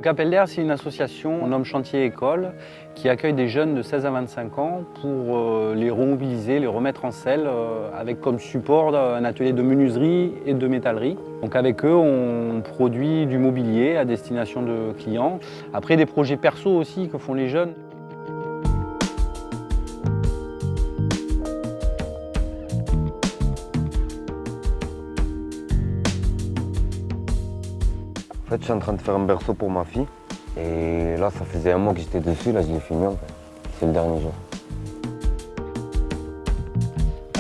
Donc Appel d'air, c'est une association Homme Chantier École qui accueille des jeunes de 16 à 25 ans pour les remobiliser, les remettre en selle avec comme support un atelier de menuiserie et de métallerie. Donc avec eux, on produit du mobilier à destination de clients. Après, des projets perso aussi que font les jeunes. En fait, je suis en train de faire un berceau pour ma fille. Et là, ça faisait un mois que j'étais dessus, là je l'ai fini en fait. C'est le dernier jour.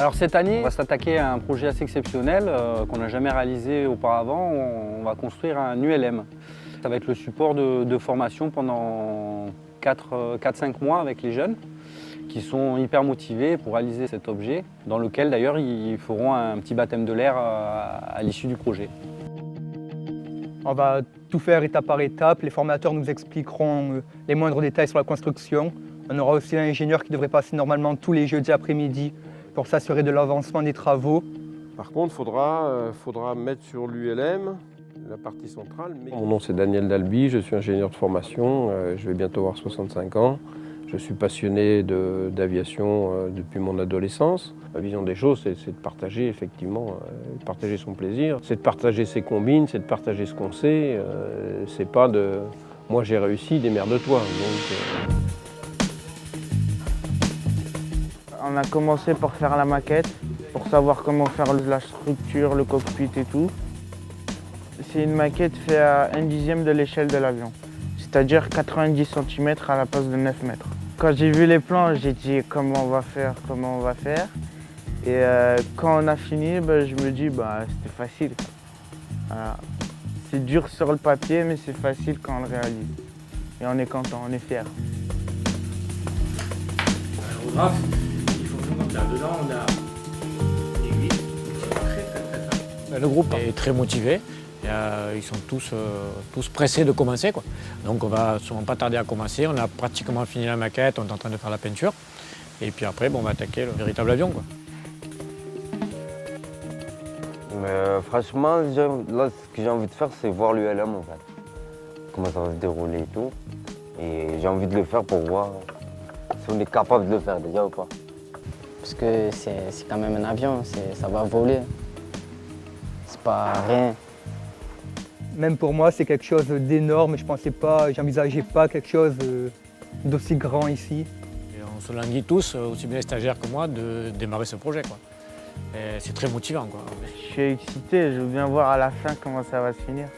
Alors cette année, on va s'attaquer à un projet assez exceptionnel qu'on n'a jamais réalisé auparavant. On va construire un ULM. Ça va être le support de formation pendant 4-5 mois avec les jeunes qui sont hyper motivés pour réaliser cet objet, dans lequel d'ailleurs ils feront un petit baptême de l'air à l'issue du projet. On va tout faire étape par étape. Les formateurs nous expliqueront les moindres détails sur la construction. On aura aussi un ingénieur qui devrait passer normalement tous les jeudis après-midi pour s'assurer de l'avancement des travaux. Par contre, il faudra mettre sur l'ULM la partie centrale. Mon nom c'est Daniel Dalby, je suis ingénieur de formation, je vais bientôt avoir 65 ans. Je suis passionné d'aviation depuis mon adolescence. Ma vision des choses, c'est de partager effectivement, partager son plaisir, c'est de partager ses combines, c'est de partager ce qu'on sait. C'est pas de « moi j'ai réussi, démerde-toi ». On a commencé par faire la maquette, pour savoir comment faire la structure, le cockpit et tout. C'est une maquette faite à 1/10 de l'échelle de l'avion, c'est-à-dire 90 cm à la place de 9 mètres. Quand j'ai vu les plans, j'ai dit comment on va faire. Et quand on a fini, je me dis c'était facile. Voilà. C'est dur sur le papier, mais c'est facile quand on le réalise. Et on est content, on est fiers. L'aérographe, il faut que là-dedans, on a des huit. Le groupe est très motivé. Ils sont tous pressés de commencer, quoi. Donc on va sûrement pas tarder à commencer. On a pratiquement fini la maquette, on est en train de faire la peinture. Et puis après, on va attaquer le véritable avion, quoi. Mais franchement, là, ce que j'ai envie de faire, c'est voir l'ULM en fait. Comment ça va se dérouler et tout. Et j'ai envie de le faire pour voir si on est capable de le faire déjà ou pas. Parce que c'est quand même un avion, ça va voler. C'est pas rien. Même pour moi, c'est quelque chose d'énorme. J'envisageais pas quelque chose d'aussi grand ici. Et on se languit tous, aussi bien les stagiaires que moi, de démarrer ce projet, quoi. C'est très motivant, quoi. Je suis excité, je veux bien voir à la fin comment ça va se finir.